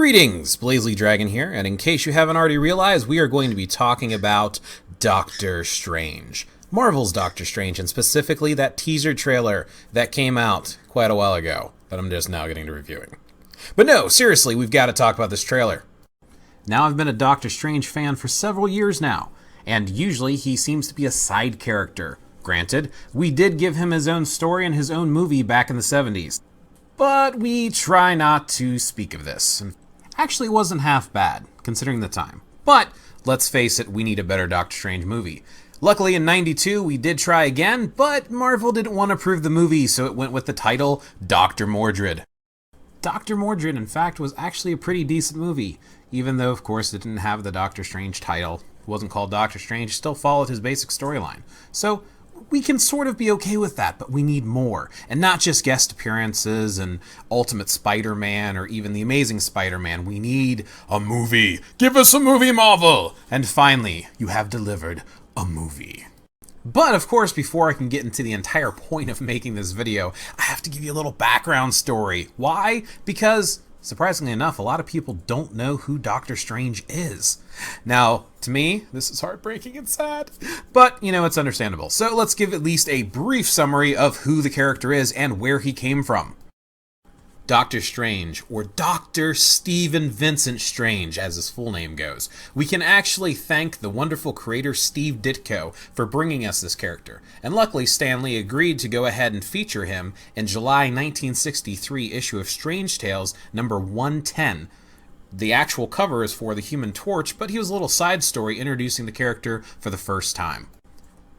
Greetings, Blazely Dragon here, and in case you haven't already realized, we are going to be talking about Doctor Strange. Marvel's Doctor Strange, and specifically that teaser trailer that came out quite a while ago, that I'm just now getting to reviewing. But no, seriously, we've got to talk about this trailer. Now, I've been a Doctor Strange fan for several years now, and usually he seems to be a side character. Granted, we did give him his own story and his own movie back in the 70s. But we try not to speak of this. Actually, it wasn't half bad, considering the time. But, let's face it, we need a better Doctor Strange movie. Luckily, in '92, we did try again, but Marvel didn't want to approve the movie, so it went with the title, Dr. Mordrid. Dr. Mordrid, in fact, was actually a pretty decent movie, even though, of course, it didn't have the Doctor Strange title. It wasn't called Doctor Strange, it still followed his basic storyline. So, we can sort of be okay with that, but we need more. And not just guest appearances and Ultimate Spider-Man or even The Amazing Spider-Man. We need a movie. Give us a movie, Marvel! And finally, you have delivered a movie. But, of course, before I can get into the entire point of making this video, I have to give you a little background story. Why? Because, surprisingly enough, a lot of people don't know who Doctor Strange is. Now, to me, this is heartbreaking and sad, but, it's understandable. So let's give at least a brief summary of who the character is and where he came from. Doctor Strange, or Dr. Stephen Vincent Strange, as his full name goes. We can actually thank the wonderful creator Steve Ditko for bringing us this character, and luckily Stan Lee agreed to go ahead and feature him in July 1963 issue of Strange Tales number 110. The actual cover is for the Human Torch, but he was a little side story introducing the character for the first time.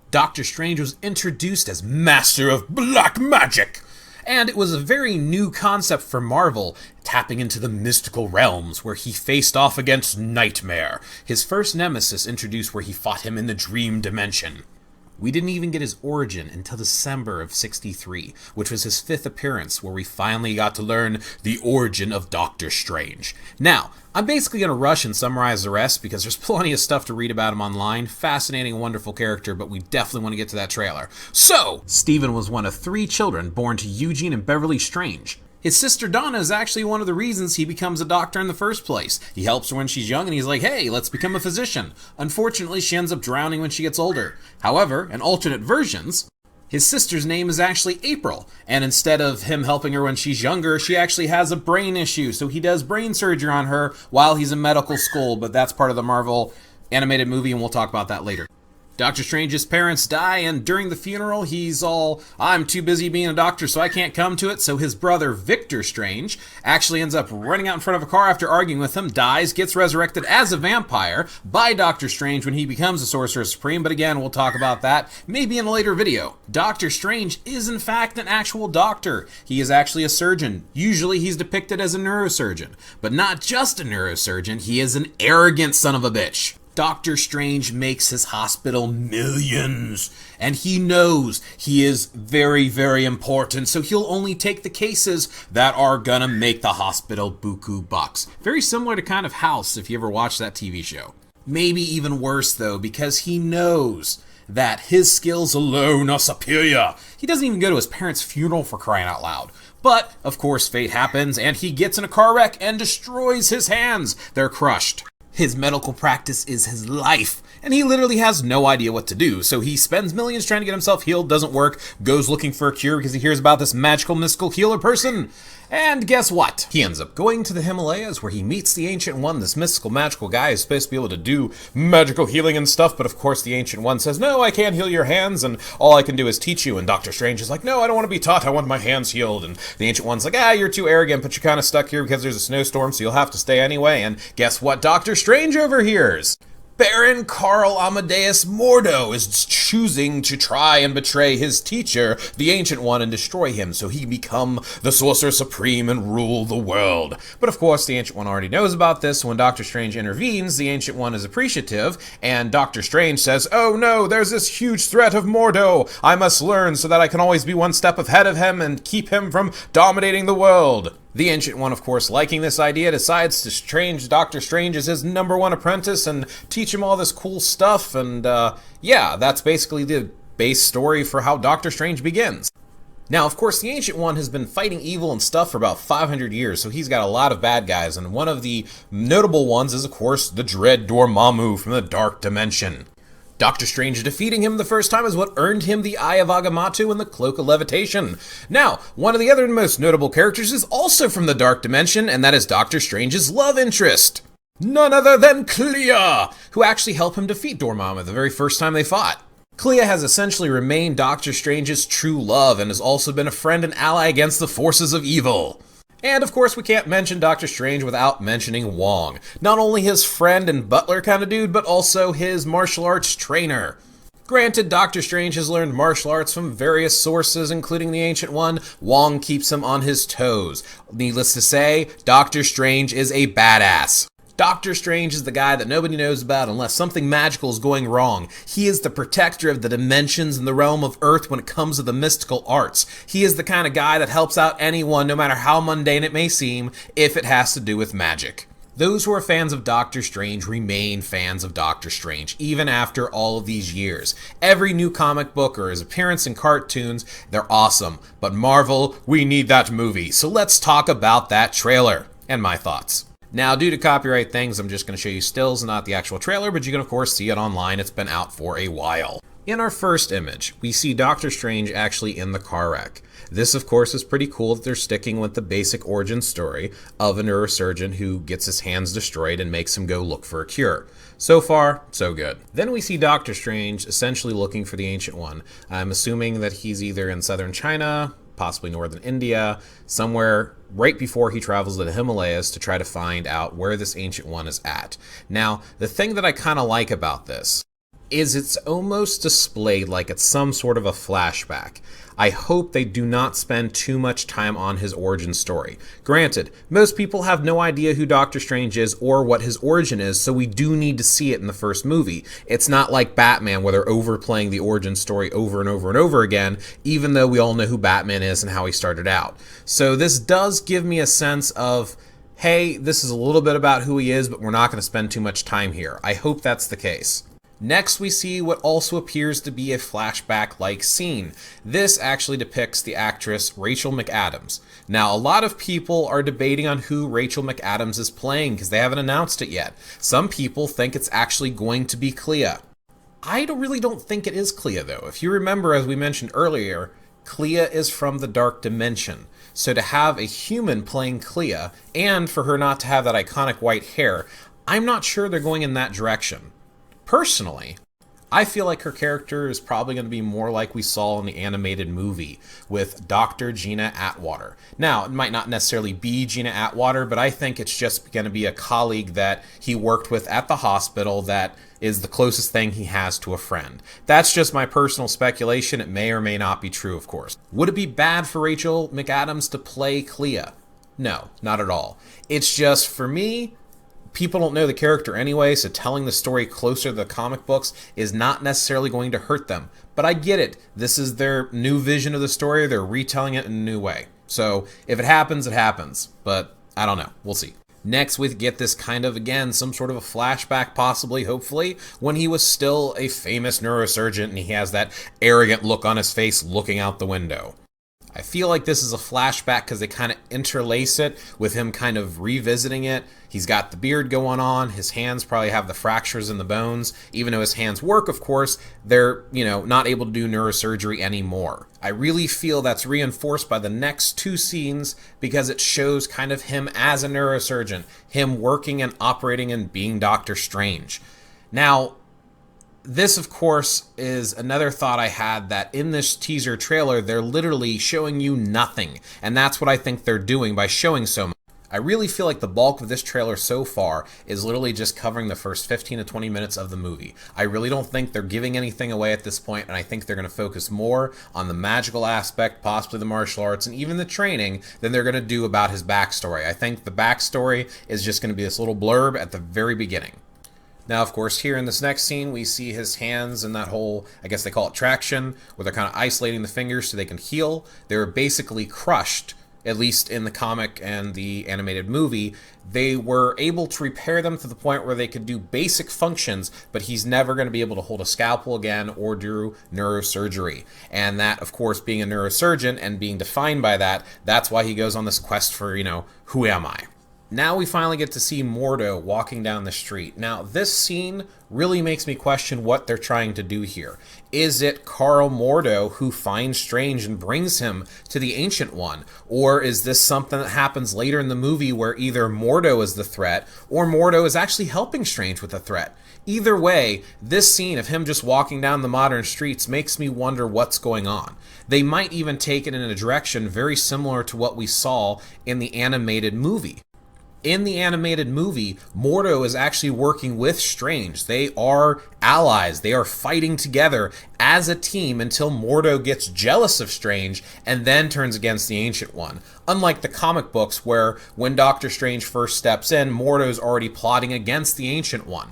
Doctor Strange was introduced as Master of Black Magic, and it was a very new concept for Marvel, tapping into the mystical realms where he faced off against Nightmare, his first nemesis introduced where he fought him in the Dream Dimension. We didn't even get his origin until December of '63, which was his 5th appearance, where we finally got to learn the origin of Doctor Strange. Now, I'm basically going to rush and summarize the rest because there's plenty of stuff to read about him online. Fascinating, wonderful character, but we definitely want to get to that trailer. So, Stephen was one of 3 children born to Eugene and Beverly Strange. His sister Donna is actually one of the reasons he becomes a doctor in the first place. He helps her when she's young and he's like, hey, let's become a physician. Unfortunately, she ends up drowning when she gets older. However, in alternate versions, his sister's name is actually April, and instead of him helping her when she's younger, she actually has a brain issue, so he does brain surgery on her while he's in medical school, but that's part of the Marvel animated movie, and we'll talk about that later. Doctor Strange's parents die, and during the funeral, he's all, I'm too busy being a doctor, so I can't come to it. So his brother, Victor Strange, actually ends up running out in front of a car after arguing with him, dies, gets resurrected as a vampire by Doctor Strange when he becomes a Sorcerer Supreme, but again, we'll talk about that maybe in a later video. Doctor Strange is in fact an actual doctor. He is actually a surgeon. Usually he's depicted as a neurosurgeon, but not just a neurosurgeon, he is an arrogant son of a bitch. Doctor Strange makes his hospital millions, and he knows he is very, very important, so he'll only take the cases that are gonna make the hospital buku bucks. Very similar to kind of House, if you ever watched that TV show. Maybe even worse, though, because he knows that his skills alone are superior. He doesn't even go to his parents' funeral, for crying out loud. But, of course, fate happens, and he gets in a car wreck and destroys his hands. They're crushed. His medical practice is his life, and he literally has no idea what to do, so he spends millions trying to get himself healed, doesn't work, goes looking for a cure because he hears about this magical, mystical healer person, and guess what? He ends up going to the Himalayas where he meets the Ancient One, this mystical, magical guy who's supposed to be able to do magical healing and stuff, but of course the Ancient One says, no, I can't heal your hands, and all I can do is teach you, and Doctor Strange is like, no, I don't want to be taught, I want my hands healed, and the Ancient One's like, you're too arrogant, but you're kind of stuck here because there's a snowstorm, so you'll have to stay anyway, and guess what Doctor Strange overhears? Baron Karl Amadeus Mordo is choosing to try and betray his teacher, the Ancient One, and destroy him so he can become the Sorcerer Supreme and rule the world. But of course, the Ancient One already knows about this, so when Doctor Strange intervenes, the Ancient One is appreciative, and Doctor Strange says, oh no, there's this huge threat of Mordo. I must learn so that I can always be one step ahead of him and keep him from dominating the world. The Ancient One, of course, liking this idea, decides to change Doctor Strange as his #1 apprentice and teach him all this cool stuff, and yeah, that's basically the base story for how Doctor Strange begins. Now, of course, the Ancient One has been fighting evil and stuff for about 500 years, so he's got a lot of bad guys, and one of the notable ones is, of course, the Dread Dormammu from the Dark Dimension. Doctor Strange defeating him the first time is what earned him the Eye of Agamotto and the Cloak of Levitation. Now, one of the other most notable characters is also from the Dark Dimension, and that is Doctor Strange's love interest. None other than Clea, who actually helped him defeat Dormammu the very first time they fought. Clea has essentially remained Doctor Strange's true love and has also been a friend and ally against the forces of evil. And of course we can't mention Doctor Strange without mentioning Wong. Not only his friend and butler kind of dude, but also his martial arts trainer. Granted, Doctor Strange has learned martial arts from various sources, including the Ancient One. Wong keeps him on his toes. Needless to say, Doctor Strange is a badass. Doctor Strange is the guy that nobody knows about unless something magical is going wrong. He is the protector of the dimensions and the realm of Earth when it comes to the mystical arts. He is the kind of guy that helps out anyone, no matter how mundane it may seem, if it has to do with magic. Those who are fans of Doctor Strange remain fans of Doctor Strange, even after all of these years. Every new comic book or his appearance in cartoons, they're awesome. But Marvel, we need that movie. So let's talk about that trailer and my thoughts. Now, due to copyright things, I'm just going to show you stills and not the actual trailer, but you can of course see it online. It's been out for a while. In our first image, we see Doctor Strange actually in the car wreck. This, of course, is pretty cool that they're sticking with the basic origin story of a neurosurgeon who gets his hands destroyed and makes him go look for a cure. So far, so good. Then we see Doctor Strange essentially looking for the Ancient One. I'm assuming that he's either in southern China, possibly northern India, somewhere right before he travels to the Himalayas to try to find out where this Ancient One is at. Now, the thing that I kind of like about this is it's almost displayed like it's some sort of a flashback. I hope they do not spend too much time on his origin story. Granted, most people have no idea who Doctor Strange is or what his origin is, so we do need to see it in the first movie. It's not like Batman where they're overplaying the origin story over and over and over again, even though we all know who Batman is and how he started out. So this does give me a sense of, hey, this is a little bit about who he is, but we're not going to spend too much time here. I hope that's the case. Next, we see what also appears to be a flashback-like scene. This actually depicts the actress Rachel McAdams. Now, a lot of people are debating on who Rachel McAdams is playing because they haven't announced it yet. Some people think it's actually going to be Clea. I really don't think it is Clea, though. If you remember, as we mentioned earlier, Clea is from the Dark Dimension. So to have a human playing Clea, and for her not to have that iconic white hair, I'm not sure they're going in that direction. Personally, I feel like her character is probably going to be more like we saw in the animated movie with Dr. Gina Atwater. Now, it might not necessarily be Gina Atwater, but I think it's just going to be a colleague that he worked with at the hospital that is the closest thing he has to a friend. That's just my personal speculation. It may or may not be true, of course. Would it be bad for Rachel McAdams to play Clea? No, not at all. It's just, for me, people don't know the character anyway, so telling the story closer to the comic books is not necessarily going to hurt them. But I get it. This is their new vision of the story. They're retelling it in a new way. So if it happens, it happens. But I don't know. We'll see. Next, we get this kind of, again, some sort of a flashback, possibly, hopefully, when he was still a famous neurosurgeon and he has that arrogant look on his face looking out the window. I feel like this is a flashback because they kind of interlace it with him kind of revisiting it. He's got the beard going on. His hands probably have the fractures in the bones. Even though his hands work, of course, they're, not able to do neurosurgery anymore. I really feel that's reinforced by the next two scenes because it shows kind of him as a neurosurgeon, him working and operating and being Doctor Strange. Now, this, of course, is another thought I had, that in this teaser trailer, they're literally showing you nothing. And that's what I think they're doing by showing so much. I really feel like the bulk of this trailer so far is literally just covering the first 15 to 20 minutes of the movie. I really don't think they're giving anything away at this point, and I think they're going to focus more on the magical aspect, possibly the martial arts, and even the training than they're going to do about his backstory. I think the backstory is just going to be this little blurb at the very beginning. Now, of course, here in this next scene, we see his hands in that whole, I guess they call it traction, where they're kind of isolating the fingers so they can heal. They were basically crushed at least in the comic and the animated movie, they were able to repair them to the point where they could do basic functions, but he's never going to be able to hold a scalpel again or do neurosurgery. And that, of course, being a neurosurgeon and being defined by that, that's why he goes on this quest for, who am I? Now we finally get to see Mordo walking down the street. Now, this scene really makes me question what they're trying to do here. Is it Carl Mordo who finds Strange and brings him to the Ancient One? Or is this something that happens later in the movie where either Mordo is the threat or Mordo is actually helping Strange with the threat? Either way, this scene of him just walking down the modern streets makes me wonder what's going on. They might even take it in a direction very similar to what we saw in the animated movie. In the animated movie, Mordo is actually working with Strange. They are allies. They are fighting together as a team until Mordo gets jealous of Strange and then turns against the Ancient One. Unlike the comic books where when Doctor Strange first steps in, Mordo's already plotting against the Ancient One.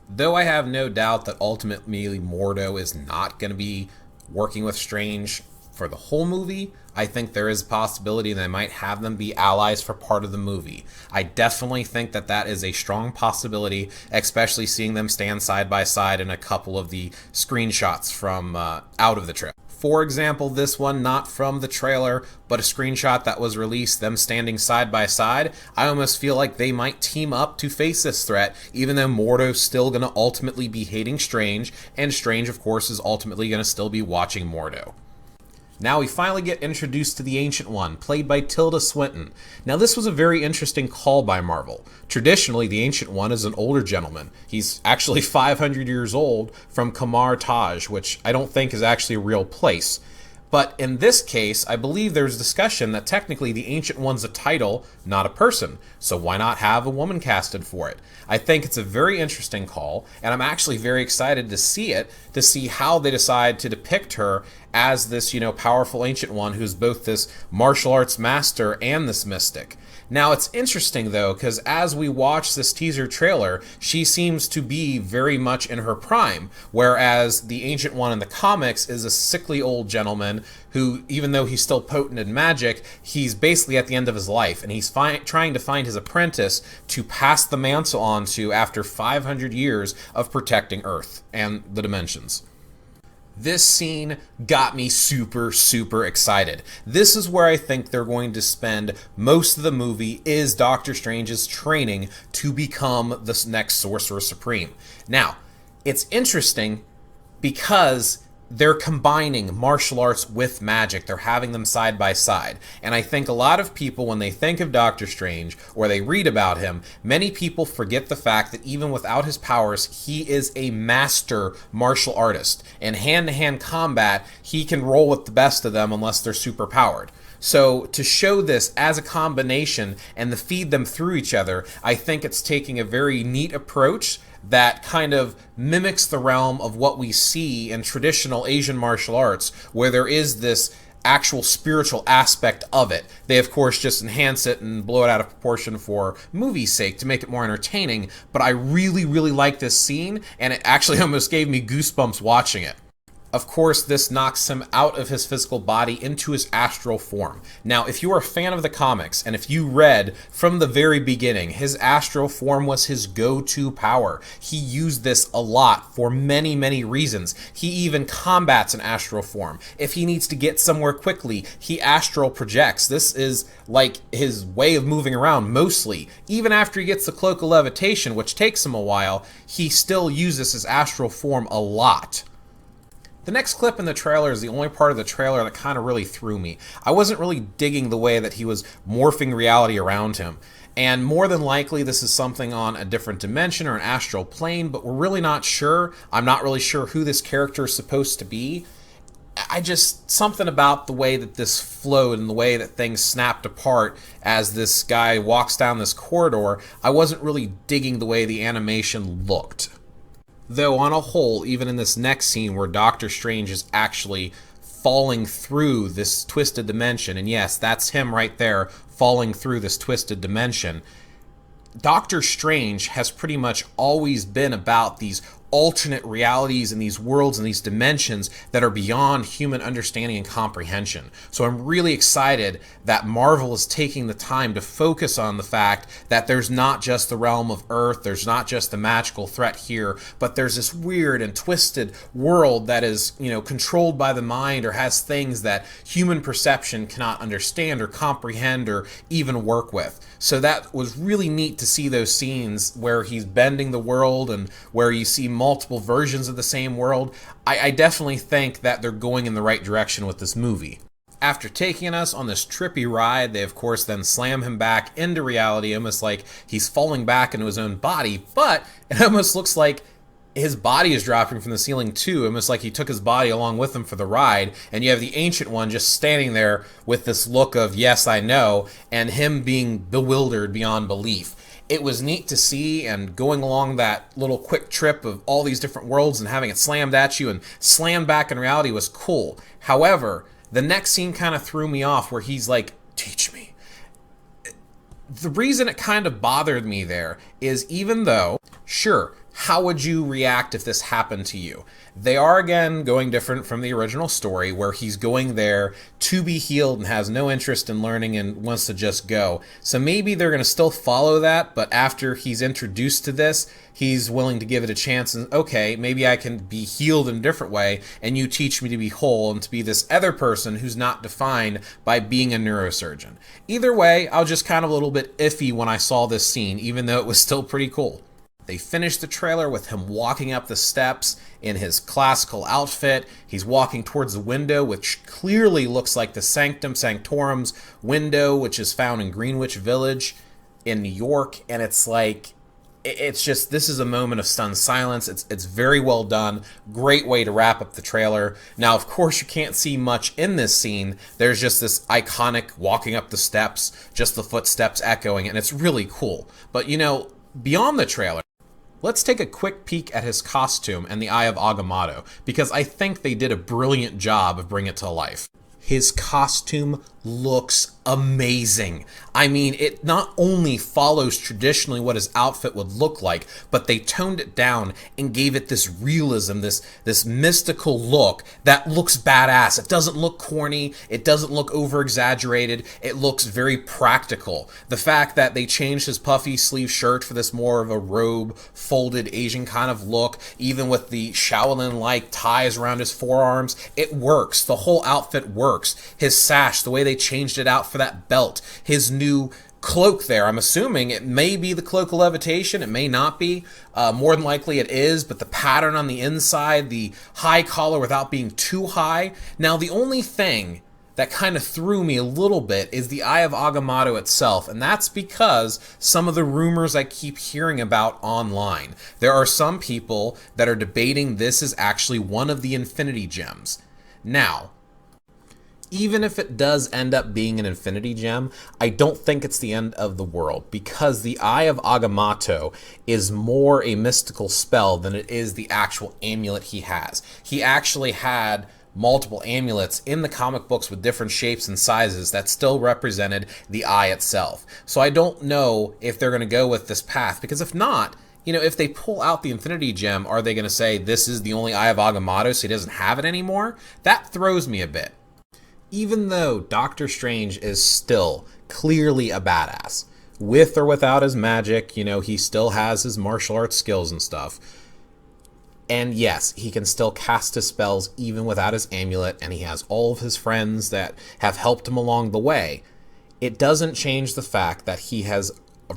Though I have no doubt that ultimately Mordo is not going to be working with Strange for the whole movie, I think there is a possibility they might have them be allies for part of the movie. I definitely think that that is a strong possibility, especially seeing them stand side by side in a couple of the screenshots from out of the trailer. For example, this one, not from the trailer, but a screenshot that was released, them standing side by side. I almost feel like they might team up to face this threat, even though Mordo's still going to ultimately be hating Strange, and Strange, of course, is ultimately going to still be watching Mordo. Now we finally get introduced to the Ancient One, played by Tilda Swinton. Now this was a very interesting call by Marvel. Traditionally, the Ancient One is an older gentleman. He's actually 500 years old, from Kamar Taj, which I don't think is actually a real place. But in this case, I believe there's discussion that technically the Ancient One's a title, not a person. So why not have a woman casted for it? I think it's a very interesting call, and I'm actually very excited to see it, to see how they decide to depict her as this, powerful Ancient One who's both this martial arts master and this mystic. Now, it's interesting, though, because as we watch this teaser trailer, she seems to be very much in her prime, whereas the Ancient One in the comics is a sickly old gentleman who, even though he's still potent in magic, he's basically at the end of his life, and he's trying to find his apprentice to pass the mantle on to after 500 years of protecting Earth and the dimensions. This scene got me super, super excited. This is where I think they're going to spend most of the movie, is Doctor Strange's training to become the next Sorcerer Supreme. Now, it's interesting because they're combining martial arts with magic. They're having them side by side. And I think a lot of people, when they think of Doctor Strange or they read about him, many people forget the fact that even without his powers, he is a master martial artist. In hand-to-hand combat, he can roll with the best of them unless they're super powered. So to show this as a combination and to feed them through each other, I think it's taking a very neat approach that kind of mimics the realm of what we see in traditional Asian martial arts, where there is this actual spiritual aspect of it. They, of course, just enhance it and blow it out of proportion for movie's sake to make it more entertaining, but I really, really like this scene, and it actually almost gave me goosebumps watching it. Of course, this knocks him out of his physical body into his astral form. Now, if you are a fan of the comics, and if you read from the very beginning, his astral form was his go-to power. He used this a lot for many, many reasons. He even combats in astral form. If he needs to get somewhere quickly, he astral projects. This is like his way of moving around mostly. Even after he gets the Cloak of Levitation, which takes him a while, he still uses his astral form a lot. The next clip in the trailer is the only part of the trailer that kind of really threw me. I wasn't really digging the way that he was morphing reality around him. And more than likely, this is something on a different dimension or an astral plane, but we're really not sure. I'm not really sure who this character is supposed to be. Something about the way that this flowed and the way that things snapped apart as this guy walks down this corridor, I wasn't really digging the way the animation looked. Though on a whole, even in this next scene where Doctor Strange is actually falling through this twisted dimension, and yes, that's him right there, falling through this twisted dimension, Doctor Strange has pretty much always been about these alternate realities and these worlds and these dimensions that are beyond human understanding and comprehension. So I'm really excited that Marvel is taking the time to focus on the fact that there's not just the realm of Earth, there's not just the magical threat here, but there's this weird and twisted world that is, controlled by the mind or has things that human perception cannot understand or comprehend or even work with. So that was really neat to see those scenes where he's bending the world and where you see multiple versions of the same world. I definitely think that they're going in the right direction with this movie. After taking us on this trippy ride, they of course then slam him back into reality, almost like he's falling back into his own body, but it almost looks like his body is dropping from the ceiling too, almost like he took his body along with him for the ride, and you have the Ancient One just standing there with this look of, yes, I know, and him being bewildered beyond belief. It was neat to see, and going along that little quick trip of all these different worlds and having it slammed at you and slammed back in reality was cool. However, the next scene kind of threw me off where he's like, teach me. The reason it kind of bothered me there is even though, sure, how would you react if this happened to you? They are, again, going different from the original story where he's going there to be healed and has no interest in learning and wants to just go. So maybe they're going to still follow that, but after he's introduced to this, he's willing to give it a chance and, okay, maybe I can be healed in a different way and you teach me to be whole and to be this other person who's not defined by being a neurosurgeon. Either way, I was just kind of a little bit iffy when I saw this scene, even though it was still pretty cool. They finished the trailer with him walking up the steps in his classical outfit. He's walking towards the window, which clearly looks like the Sanctum Sanctorum's window, which is found in Greenwich Village in New York. And it's like, it's just, this is a moment of stunned silence. It's very well done. Great way to wrap up the trailer. Now, of course, you can't see much in this scene. There's just this iconic walking up the steps, just the footsteps echoing, and it's really cool. But, beyond the trailer, let's take a quick peek at his costume and the Eye of Agamotto, because I think they did a brilliant job of bringing it to life. His costume looks amazing. I mean, it not only follows traditionally what his outfit would look like, but they toned it down and gave it this realism, this mystical look that looks badass. It doesn't look corny. It doesn't look over-exaggerated. It looks very practical. The fact that they changed his puffy sleeve shirt for this more of a robe, folded Asian kind of look, even with the Shaolin-like ties around his forearms, it works. The whole outfit works. His sash, the way they changed it out for that belt, his new cloak there, I'm assuming it may be the cloak of levitation, it may not be, more than likely it is, but the pattern on the inside, the high collar without being too high. Now the only thing that kind of threw me a little bit is the Eye of Agamotto itself, and that's because some of the rumors I keep hearing about online. There are some people that are debating this is actually one of the Infinity Gems. Now, even if it does end up being an Infinity Gem, I don't think it's the end of the world, because the Eye of Agamotto is more a mystical spell than it is the actual amulet he has. He actually had multiple amulets in the comic books with different shapes and sizes that still represented the eye itself. So I don't know if they're going to go with this path, because if not, if they pull out the Infinity Gem, are they going to say this is the only Eye of Agamotto so he doesn't have it anymore? That throws me a bit. Even though Doctor Strange is still clearly a badass, with or without his magic, he still has his martial arts skills and stuff. And yes, he can still cast his spells even without his amulet, and he has all of his friends that have helped him along the way. It doesn't change the fact that he has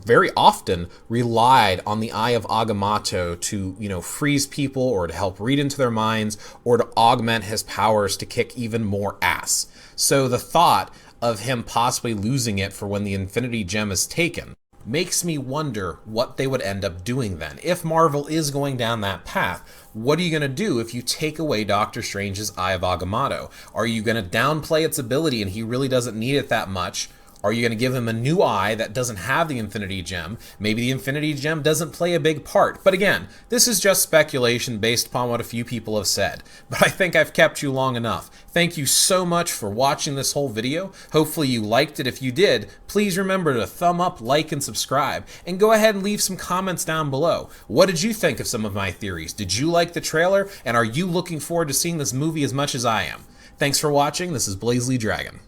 very often relied on the Eye of Agamotto to, freeze people or to help read into their minds or to augment his powers to kick even more ass. So the thought of him possibly losing it for when the Infinity Gem is taken makes me wonder what they would end up doing then. If Marvel is going down that path, what are you going to do if you take away Doctor Strange's Eye of Agamotto? Are you going to downplay its ability and he really doesn't need it that much? Are you going to give him a new eye that doesn't have the Infinity Gem? Maybe the Infinity Gem doesn't play a big part. But again, this is just speculation based upon what a few people have said. But I think I've kept you long enough. Thank you so much for watching this whole video. Hopefully you liked it. If you did, please remember to thumb up, like, and subscribe. And go ahead and leave some comments down below. What did you think of some of my theories? Did you like the trailer? And are you looking forward to seeing this movie as much as I am? Thanks for watching. This is Blazely Dragon.